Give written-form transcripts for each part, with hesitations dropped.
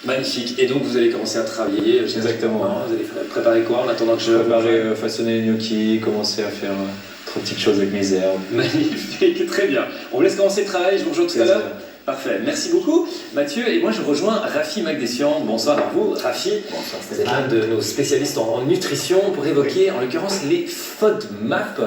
Magnifique. Et donc vous allez commencer à travailler. Exactement. Vous allez préparer quoi en attendant que je... Préparer, façonner les gnocchis, commencer à faire trop petites choses avec mes herbes. Magnifique, très bien. On vous laisse commencer le travail, je vous rejoins tout à l'heure. Parfait, merci beaucoup Mathieu. Et moi je rejoins Rafi Magdessian. Bonsoir à vous Rafi. Bonsoir. Vous êtes l'un de nos spécialistes en nutrition pour évoquer en l'occurrence les FODMAP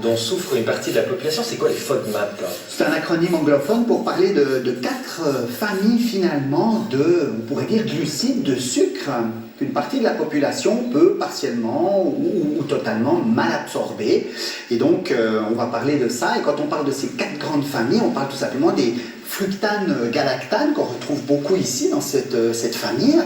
dont souffre une partie de la population. C'est quoi les FODMAP? C'est un acronyme anglophone pour parler de 4 familles finalement de, on pourrait dire, glucides, de sucre, qu'une partie de la population peut partiellement ou totalement mal absorber. Et donc on va parler de ça. Et quand on parle de ces 4 grandes familles, on parle tout simplement des fructane, galactane, qu'on retrouve beaucoup ici dans cette famille,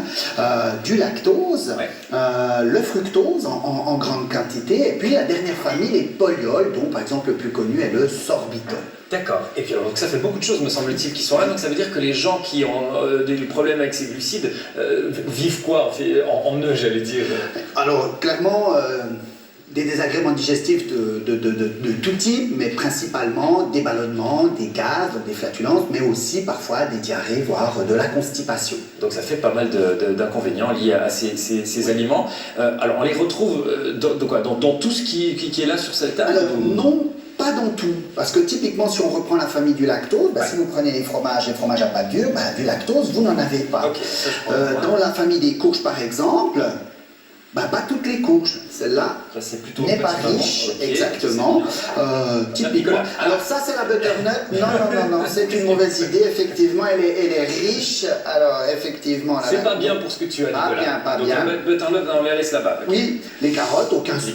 du lactose, le fructose en grande quantité, et puis la dernière famille, les polyols, dont par exemple le plus connu est le sorbitol. D'accord. Et puis alors, donc ça fait beaucoup de choses, me semble-t-il, qui sont là. Donc ça veut dire que les gens qui ont des problèmes avec ces glucides vivent quoi en eux, j'allais dire? Alors clairement, des désagréments digestifs de tout type, mais principalement des ballonnements, des gaz, des flatulences, mais aussi parfois des diarrhées, voire de la constipation. Donc ça fait pas mal d'inconvénients liés à ces aliments. Alors on les retrouve dans tout ce qui est là sur cette table? Alors non, pas dans tout, parce que typiquement si on reprend la famille du lactose, si vous prenez les fromages à pâte dure, du lactose vous n'en avez pas. Okay, ça, dans la famille des courges par exemple, pas toutes les courges, celle-là n'est pas riche, exactement. Typiquement. Alors ça c'est la butternut, non, c'est une mauvaise idée, effectivement, elle est riche, alors effectivement... C'est pas bien pour ce que tu as dit, pas donc bien. La butternut, on la laisse là-bas. Oui, les carottes, aucun souci.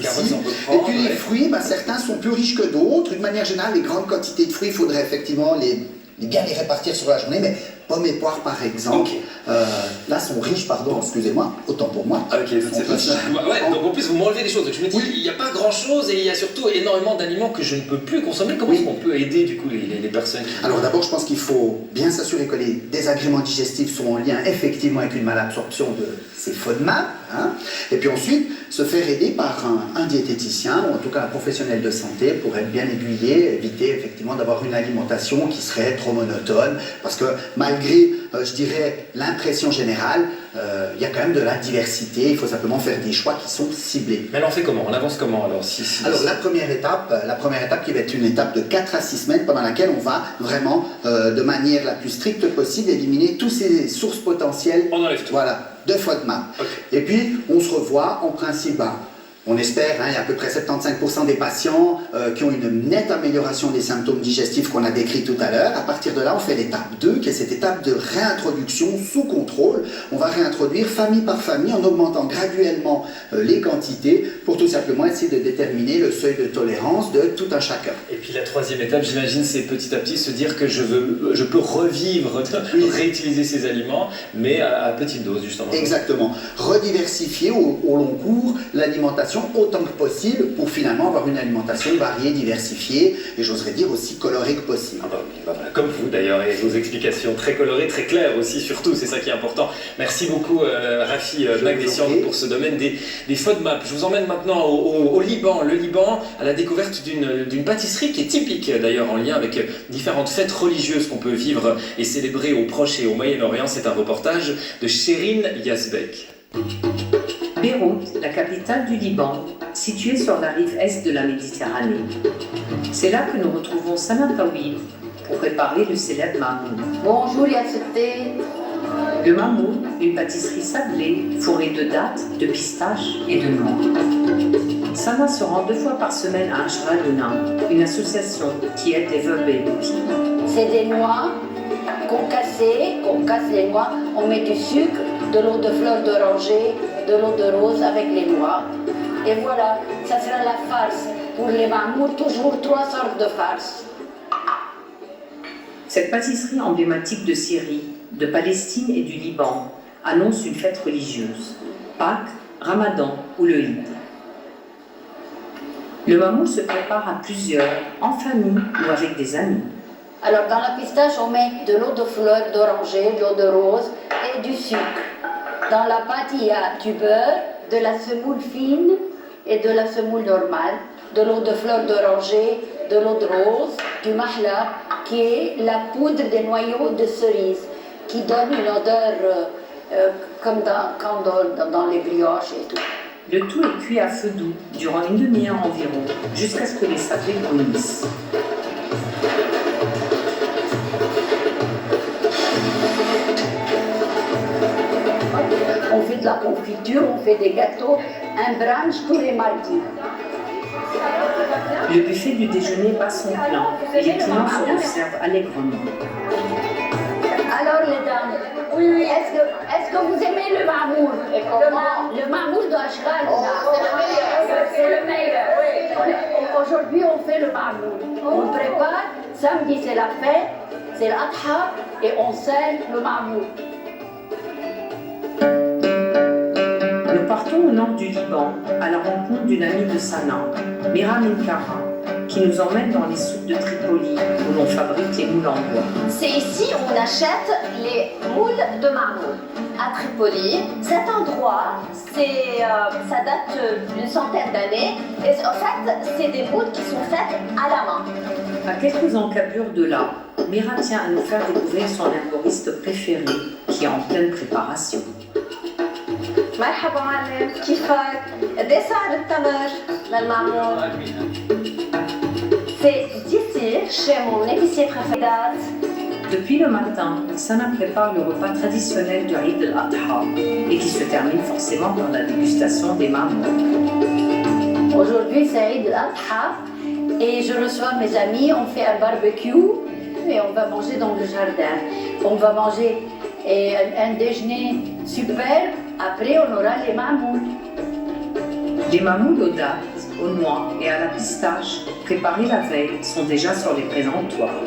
Et puis les fruits, certains sont plus riches que d'autres. De manière générale, les grandes quantités de fruits, il faudrait effectivement bien les répartir sur la journée, mais pommes et poires par exemple, là sont riches, excusez-moi, autant pour moi. Ok, c'est pas ça. Donc en plus vous m'enlevez des choses, donc je me dis, il n'y a pas grand chose et il y a surtout énormément d'aliments que je ne peux plus consommer. Comment est-ce qu'on peut aider du coup les personnes Alors d'abord je pense qu'il faut bien s'assurer que les désagréments digestifs sont en lien effectivement avec une malabsorption de ces FODMAP, et puis ensuite se faire aider par un diététicien ou en tout cas un professionnel de santé pour être bien aiguillé, éviter effectivement d'avoir une alimentation qui serait trop monotone, parce que malgré, je dirais, l'impression générale, il y a quand même de la diversité, il faut simplement faire des choix qui sont ciblés. Mais alors on fait comment? On avance comment alors Alors la première étape qui va être une étape de 4 à 6 semaines pendant laquelle on va vraiment, de manière la plus stricte possible, éliminer toutes ces sources potentielles. On enlève tout. Voilà, de FODMAP. Et puis on se revoit en principe. On espère, il y a à peu près 75% des patients qui ont une nette amélioration des symptômes digestifs qu'on a décrits tout à l'heure. À partir de là, on fait l'étape 2, qui est cette étape de réintroduction sous contrôle. On va réintroduire famille par famille en augmentant graduellement les quantités pour tout simplement essayer de déterminer le seuil de tolérance de tout un chacun. Et puis la troisième étape, j'imagine, c'est petit à petit se dire que je peux revivre, réutiliser ces aliments, mais à petite dose justement. Exactement. Rediversifier au long cours l'alimentation autant que possible pour finalement avoir une alimentation variée, diversifiée et j'oserais dire aussi colorée que possible. Voilà, comme vous d'ailleurs, et vos explications très colorées, très claires aussi surtout, c'est ça qui est important. Merci beaucoup Rafi Magdessian pour ce domaine des FODMAP. Je vous emmène maintenant au Liban, le Liban à la découverte d'une pâtisserie qui est typique d'ailleurs en lien avec différentes fêtes religieuses qu'on peut vivre et célébrer au Proche et au Moyen-Orient. C'est un reportage de Sherine Yazbek. Beyrouth, la capitale du Liban, située sur la rive est de la Méditerranée. C'est là que nous retrouvons Sana Kawi pour préparer le célèbre mamoun. Bonjour Yassete. Le mamoun, une pâtisserie sablée fourrée de dattes, de pistaches et de noix. Sana se rend 2 fois par semaine à Ashraduna, une association qui aide les veuves et les filles. C'est des noix qu'on casse les noix, on met du sucre, de l'eau de fleur d'oranger, de l'eau de rose avec les noix. Et voilà, ça sera la farce. Pour les mammouths, toujours 3 sortes de farce. Cette pâtisserie emblématique de Syrie, de Palestine et du Liban annonce une fête religieuse, Pâques, Ramadan ou le Eid. Le mamoun se prépare à plusieurs, en famille ou avec des amis. Alors dans la pistache, on met de l'eau de fleur d'oranger, de l'eau de rose et du sucre. Dans la pâte, il y a du beurre, de la semoule fine et de la semoule normale, de l'eau de fleur d'oranger, de l'eau de rose, du mahla, qui est la poudre des noyaux de cerise, qui donne une odeur comme dans les brioches et tout. Le tout est cuit à feu doux durant une demi-heure environ, jusqu'à ce que les sablés brunissent. On fait de la confiture, on fait des gâteaux, un brunch tous les mardis. Le buffet du déjeuner bat son plein et les clients se observent allègrement. Alors les dames, est-ce que vous aimez le mamoul? Le mamoul de Ashgal, c'est le meilleur. Aujourd'hui on fait le mamoul. On prépare, samedi c'est la fête, c'est l'adha et on sert le mamoul. Nous partons au nord du Liban à la rencontre d'une amie de Sanaa, Miram Nkara, qui nous emmène dans les souks de Tripoli où l'on fabrique les moules en bois. C'est ici où on achète les moules de marmoule. À Tripoli, cet endroit, ça date d'une centaine d'années. Et en fait, c'est des moules qui sont faites à la main. À quelques encablures de là, Mira tient à nous faire découvrir son herboriste préféré, qui est en pleine préparation. مرحبا معلم كيفك؟ قد ايه سعر التمر للمعمول؟ C'est d'ici, chez mon épicier préféré. Depuis le matin, Sana prépare le repas traditionnel de Eid al-Adha et qui se termine forcément par la dégustation des mamouls. Aujourd'hui c'est Eid al-Adha et je reçois mes amis, on fait un barbecue et on va manger dans le jardin. On va manger un déjeuner super, après on aura les mamouls. Les mamouls aux dattes, aux noix et à la pistache, préparés la veille, sont déjà sur les présentoirs.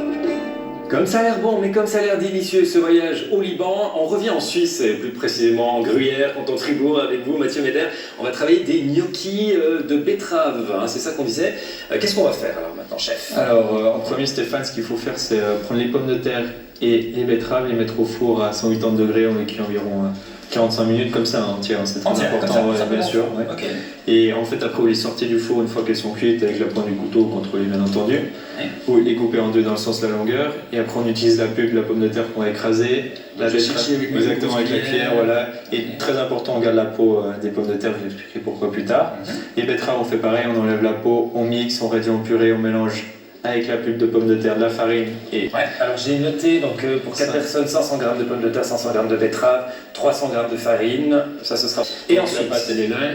Comme ça a l'air bon, mais comme ça a l'air délicieux ce voyage au Liban, on revient en Suisse, et plus précisément en Gruyère, canton de Fribourg, avec vous Mathieu Meder. On va travailler des gnocchis de betterave, hein, c'est ça qu'on disait. Qu'est-ce qu'on va faire alors maintenant, chef? Alors, en premier, Stéphane, ce qu'il faut faire, c'est prendre les pommes de terre et les betteraves, les mettre au four à 180 degrés, on les cuit environ 45 minutes comme ça, entière, c'est très important, bien sûr. Ouais. Okay. Et en fait, après, vous les sortez du four une fois qu'elles sont cuites avec la pointe du couteau contrôlée, bien entendu. Ouais. Vous les coupez en deux dans le sens de la longueur. Et après, on utilise la pulpe de la pomme de terre qu'on va écraser. La betterave, exactement, avec la cuillère, voilà. Et très important, on garde la peau des pommes de terre, je vais expliquer pourquoi plus tard. Les betteraves, on fait pareil, on enlève la peau, on mixe, on réduit en purée, on mélange avec la pulpe de pommes de terre, de la farine et... Ouais, alors j'ai noté donc pour 4 personnes 500 g de pommes de terre, 500 g de betterave, 300 g de farine, ça ce sera... Et ensuite la pâte et les lait.